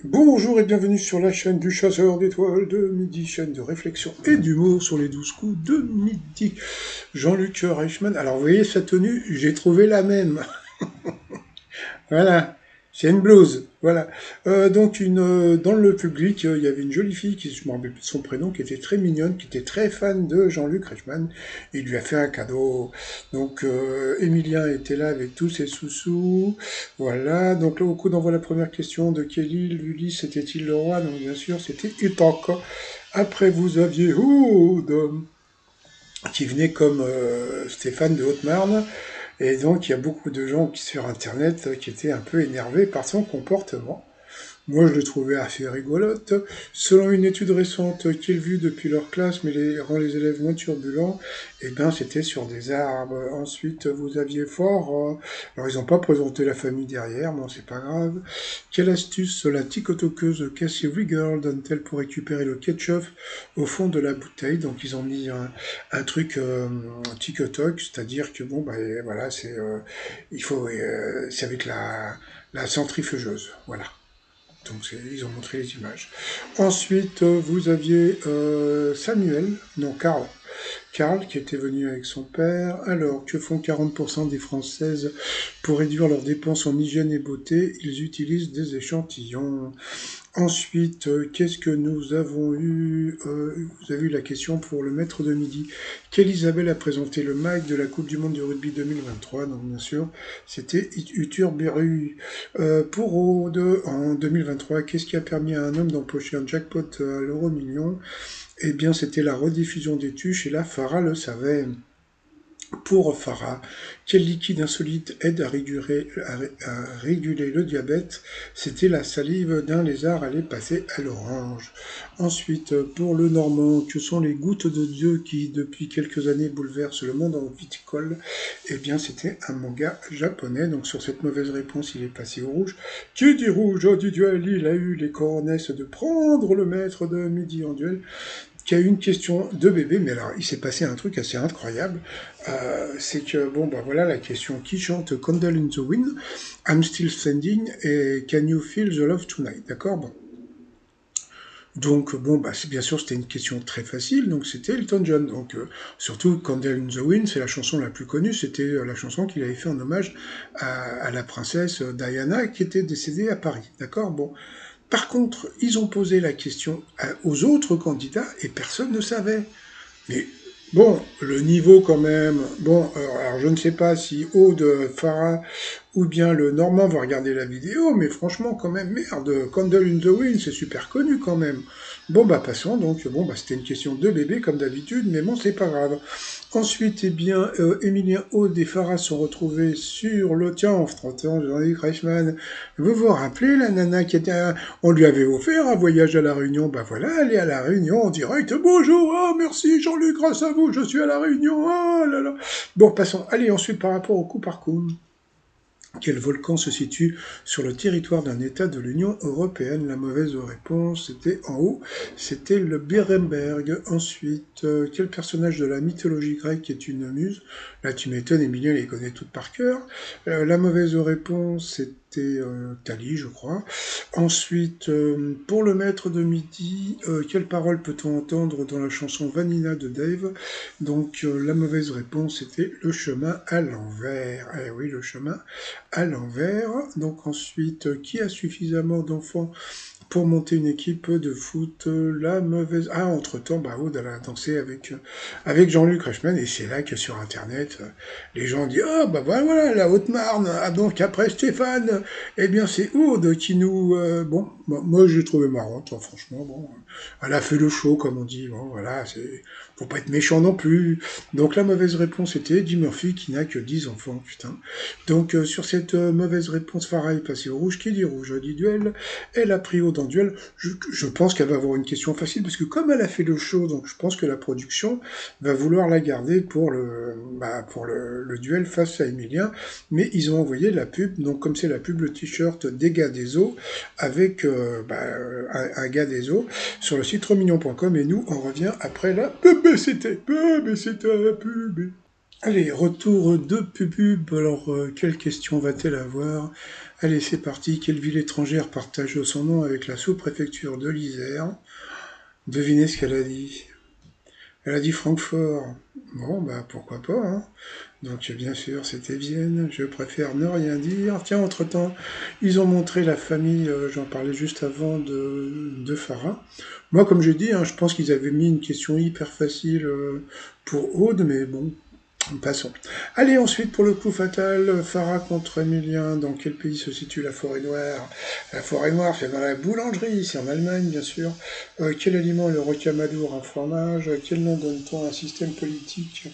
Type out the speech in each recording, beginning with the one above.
Bonjour et bienvenue sur la chaîne du chasseur d'étoiles de midi, chaîne de réflexion et d'humour sur les 12 coups de midi. Jean-Luc Reichmann. Alors vous voyez sa tenue, j'ai trouvé la même. Voilà, c'est une blouse. Voilà. Dans le public, il y avait une jolie fille qui, je me rappelle plus de son prénom, qui était très mignonne, qui était très fan de Jean-Luc Reichmann. Il lui a fait un cadeau. Emilien était là avec tous ses sous-sous. Voilà. Donc là, au coup d'envoi la première question de Kelly, Ulysse, était-il le roi? Non, bien sûr, c'était Utak. Après, vous aviez Oud, qui venait comme Stéphane de Haute-Marne. Et donc, il y a beaucoup de gens sur Internet qui étaient un peu énervés par son comportement. Moi, je le trouvais assez rigolote. Selon une étude récente qu'ils vu depuis leur classe, mais rend les élèves moins turbulents, eh ben, c'était sur des arbres. Ensuite, vous aviez fort. Alors, ils n'ont pas présenté la famille derrière, bon, c'est pas grave. Quelle astuce la ticotoqueuse Cassie Riggle donne-t-elle pour récupérer le ketchup au fond de la bouteille? Donc, ils ont mis un truc ticotoc, c'est-à-dire que bon, bah, voilà, c'est avec la centrifugeuse, voilà. Donc ils ont montré les images. Ensuite, vous aviez Samuel, non Karl. Karl qui était venu avec son père. Alors, que font 40% des Françaises pour réduire leurs dépenses en hygiène et beauté? Ils utilisent des échantillons. Ensuite, qu'est-ce que nous avons eu? Vous avez eu la question pour le maître de midi. Qu'Elisabeth a présenté le MAC de la Coupe du Monde de rugby 2023. Donc, bien sûr, c'était Utur Beru. Pour Aude, en 2023, qu'est-ce qui a permis à un homme d'empocher un jackpot à l'euro million? Eh bien, c'était la rediffusion des tuches et la Farah le savait. Pour Farah, quel liquide insolite aide à réguler le diabète? C'était la salive d'un lézard, elle est passée à l'orange. Ensuite, pour le Normand, que sont les gouttes de Dieu qui, depuis quelques années, bouleversent le monde en viticole? Eh bien, c'était un manga japonais. Donc, sur cette mauvaise réponse, il est passé au rouge. Qui dit rouge du duel? Il a eu les coronesses de prendre le maître de midi en duel qui a eu une question de bébé, mais alors il s'est passé un truc assez incroyable. C'est que, bon, bah voilà la question qui chante Candle in the Wind, I'm Still Standing et Can You Feel the Love Tonight, d'accord? Bon. Donc, bon, bah, bien sûr, c'était une question très facile, donc c'était Elton John. Donc, surtout Candle in the Wind, c'est la chanson la plus connue, c'était la chanson qu'il avait fait en hommage à la princesse Diana qui était décédée à Paris, d'accord? Bon. Par contre, ils ont posé la question aux autres candidats et personne ne savait. Mais bon, le niveau quand même. Bon, alors je ne sais pas si Aude, Farah ou bien le Normand va regarder la vidéo, mais franchement, quand même, merde, Candle in the Wind, c'est super connu quand même. Bon, bah passons, donc, bon, bah c'était une question de bébé comme d'habitude, mais bon, c'est pas grave. Ensuite, eh bien, Emilien Aude et Farah sont retrouvés sur le tien en 30 ans, Jean-Luc Reichmann. Vous vous rappelez, la nana qui était... On lui avait offert un voyage à La Réunion, bah voilà, elle est à La Réunion en direct. Bonjour, ah merci Jean-Luc, grâce à vous, je suis à La Réunion, ah là là. Bon, passons. Allez, ensuite, par rapport au coup par coup. Quel volcan se situe sur le territoire d'un État de l'Union européenne? La mauvaise réponse, c'était en haut, c'était le Berenberg. Ensuite, quel personnage de la mythologie grecque est une muse? Là, tu m'étonnes, Emilien les connaît toutes par cœur. La mauvaise réponse, c'était Thalie, je crois. Ensuite, pour le maître de midi, quelle parole peut-on entendre dans la chanson Vanilla de Dave? Donc, la mauvaise réponse, c'était le chemin à l'envers. Eh oui, le chemin à l'envers. Donc ensuite, qui a suffisamment d'enfants pour monter une équipe de foot? La mauvaise... Ah, entre-temps, bah, Aude, elle a dansé avec Jean-Luc Reichmann, et c'est là que sur Internet, les gens disent « Ah, bah voilà, la Haute-Marne, ah donc après Stéphane, eh bien c'est Aude qui nous... Bon, moi j'ai trouvé marrante, hein, franchement, bon, elle a fait le show, comme on dit, bon, voilà, c'est... Faut pas être méchant non plus. Donc la mauvaise réponse était Eddie Murphy qui n'a que 10 enfants, putain. Donc sur cette mauvaise réponse, Farah est passée au rouge. Qui dit rouge dit duel. Elle a pris haut dans duel. Je pense qu'elle va avoir une question facile parce que comme elle a fait le show, donc je pense que la production va vouloir la garder pour le duel face à Emilien. Mais ils ont envoyé la pub. Donc comme c'est la pub, le t-shirt des gars des eaux avec un gars des eaux sur le site remignon.com et nous on revient après la publicité. Publicité, pub. Allez, retour de pub. Alors, quelle question va-t-elle avoir? Allez, c'est parti. Quelle ville étrangère partage son nom avec la sous-préfecture de l'Isère? Devinez ce qu'elle a dit. Elle a dit Francfort. Bon, bah pourquoi pas, hein. Donc bien sûr, c'était Vienne. Je préfère ne rien dire. Tiens, entre-temps, ils ont montré la famille, j'en parlais juste avant, de Farah. Moi, comme j'ai dit, hein, je pense qu'ils avaient mis une question hyper facile pour Aude, mais bon, passons. Allez, ensuite, pour le coup fatal, Farah contre Emilien. Dans quel pays se situe la forêt noire? La forêt noire, c'est dans la boulangerie, c'est en Allemagne, bien sûr. Quel aliment est le rocamadour? Un fromage. Quel nom donne-t-on à un système politique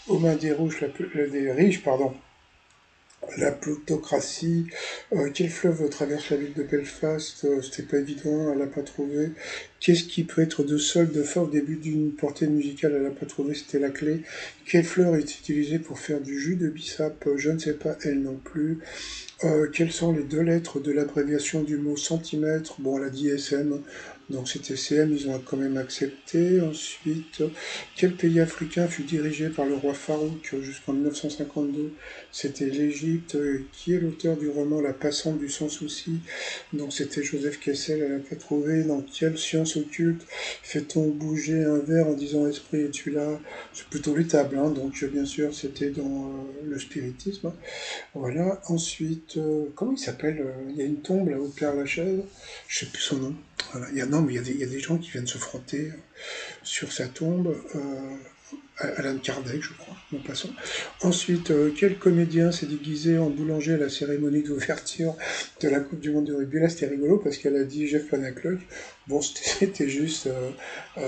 aux mains des riches, pardon, la plutocratie? Quel fleuve traverse la ville de Belfast? C'était pas évident, elle n'a pas trouvé. Qu'est-ce qui peut être de sol, de fa au début d'une portée musicale? Elle n'a pas trouvé, c'était la clé. Quelle fleur est utilisée pour faire du jus de bissap? Je ne sais pas, elle non plus. Quelles sont les deux lettres de l'abréviation du mot centimètre? Bon, elle a dit SM, donc c'était CM, ils ont quand même accepté. Ensuite, quel pays africain fut dirigé par le roi Farouk jusqu'en 1952? C'était l'Égypte. Qui est l'auteur du roman La Passante du Sans Souci? Donc c'était Joseph Kessel, elle n'a pas trouvé. Dans quelle science occulte fait-on bouger un verre en disant esprit es-tu là? C'est plutôt les tables, hein, donc bien sûr c'était dans le spiritisme. Voilà, ensuite, comment il s'appelle? Il y a une tombe là au Père Lachaise, je sais plus son nom. Voilà. Non, mais il y a des gens qui viennent se frotter sur sa tombe. Alan Kardec, je crois. Bon, passons. Ensuite, quel comédien s'est déguisé en boulanger à la cérémonie d'ouverture de la Coupe du Monde de rugby? Là, c'était rigolo parce qu'elle a dit Jeff Panaclock. Bon, c'était juste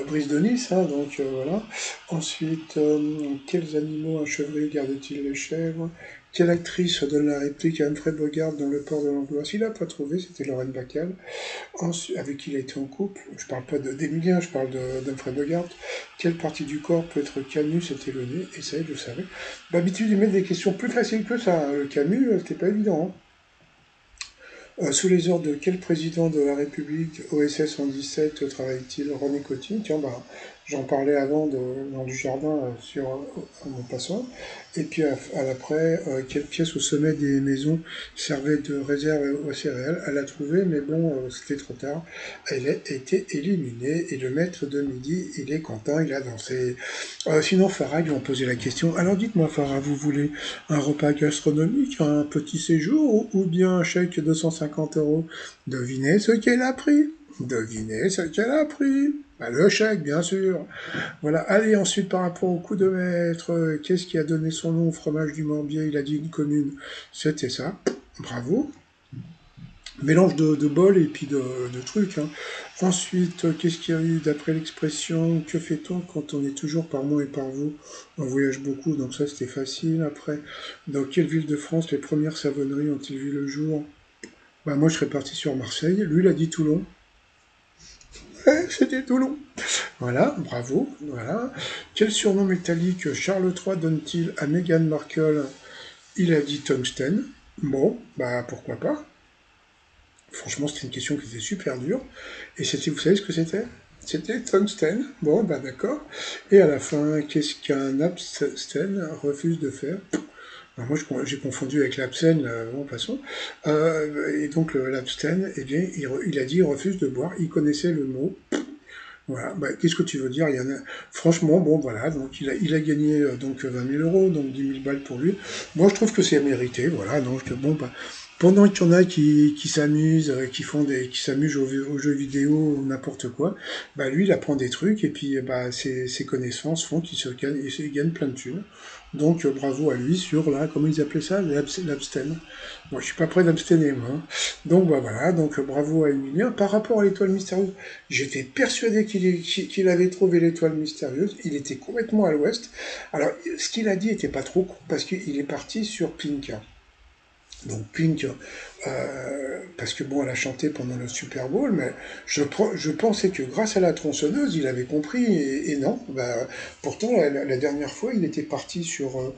Brice de Nice, hein, donc voilà. Ensuite, quels animaux un chevreuil garde-t-il les chèvres? Quelle actrice donne la réplique à Humphrey Bogart dans Le Port de l'Angoisse? Il n'a pas trouvé, c'était Lorraine Bacall. Avec qui il a été en couple. Je parle pas d'Emilien, je parle d'Humphrey Bogart. Quelle partie du corps peut être Camus? C'était le nez, et ça, je le savais. D'habitude, ils mettent des questions plus faciles que ça. Le Camus, c'était pas évident, hein. Sous les ordres de quel président de la République OSS 117 travaille-t-il? René Coty. Tiens, bah, j'en parlais avant dans du jardin sur mon passant. Et puis à l'après, quelle pièce au sommet des maisons servait de réserve aux céréales? Elle a trouvé, mais bon, c'était trop tard. Elle a été éliminée. Et le maître de midi, il est content, il a dansé. Sinon, Farah, ils vont poser la question. Alors dites-moi, Farah, vous voulez un repas gastronomique, un petit séjour ou bien un chèque de 150 euros? Devinez ce qu'elle a pris. Devinez ce qu'elle a pris. Bah, le chèque, bien sûr. Voilà. Allez, ensuite, par rapport au coup de maître, qu'est-ce qui a donné son nom au fromage du Morbier? Il a dit une commune. C'était ça. Bravo. Mélange de bol et puis de trucs, hein. Ensuite, qu'est-ce qu'il y a eu d'après l'expression? Que fait-on quand on est toujours par moi et par vous? On voyage beaucoup, donc ça c'était facile. Après, dans quelle ville de France les premières savonneries ont-ils vu le jour? Bah moi je serais parti sur Marseille. Lui il a dit Toulon. Ouais, c'était Toulon. Voilà, bravo. Voilà. Quel surnom métallique Charles III donne-t-il à Meghan Markle? Il a dit tungstène. Bon, bah pourquoi pas. Franchement, c'était une question qui était super dure. Et c'était, vous savez ce que c'était? C'était tungstène. Bon, bah d'accord. Et à la fin, qu'est-ce qu'un abstène refuse de faire? Alors moi, j'ai confondu avec l'absène, bon, passons. Et donc, l'abstène, eh bien, il a dit il refuse de boire. Il connaissait le mot. Voilà. Bah, qu'est-ce que tu veux dire? Il y en a... Franchement, bon, voilà. Donc, il a gagné donc 20 000 euros, donc 10 000 balles pour lui. Moi, je trouve que c'est mérité. Voilà. Donc, bon, bah, pendant qu'il y en a qui s'amusent, qui s'amusent aux jeux vidéo ou n'importe quoi, bah lui il apprend des trucs et puis bah ses connaissances font il gagne plein de thunes. Donc bravo à lui sur là, comment ils appelaient ça, l'abstène. Moi je suis pas prêt d'abstenir moi, hein. Donc bah voilà, donc bravo à Emilien. Par rapport à l'étoile mystérieuse, j'étais persuadé qu'il avait trouvé l'étoile mystérieuse. Il était complètement à l'ouest. Alors ce qu'il a dit était pas trop con parce qu'il est parti sur Pink. Donc Pink, parce que bon, elle a chanté pendant le Super Bowl, mais je pensais que grâce à la tronçonneuse, il avait compris, et non. Bah, pourtant, la dernière fois, il était parti sur,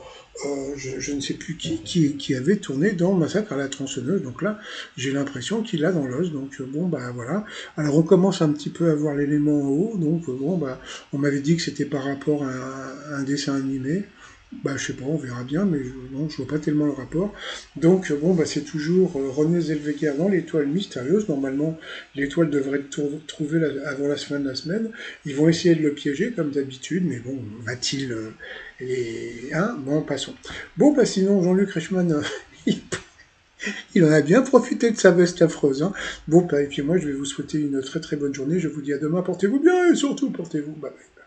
je ne sais plus qui avait tourné dans Massacre à la tronçonneuse. Donc là, j'ai l'impression qu'il l'a dans l'os. Donc bon, bah voilà. Alors on commence un petit peu à voir l'élément en haut. Donc bon, bah, on m'avait dit que c'était par rapport à un dessin animé. Bah, je sais pas, on verra bien, mais non, je vois pas tellement le rapport. Donc, bon, bah, c'est toujours René Zellweger dans l'étoile mystérieuse. Normalement, l'étoile devrait être trouvée avant la fin de la semaine. Ils vont essayer de le piéger, comme d'habitude, mais bon, va-t-il les... Hein, bon, passons. Bon, bah, sinon, Jean-Luc Reichmann, il, il en a bien profité de sa veste affreuse. Hein. Bon, bah, et puis moi, je vais vous souhaiter une très très bonne journée. Je vous dis à demain, portez-vous bien, et surtout, portez-vous. Bye bye.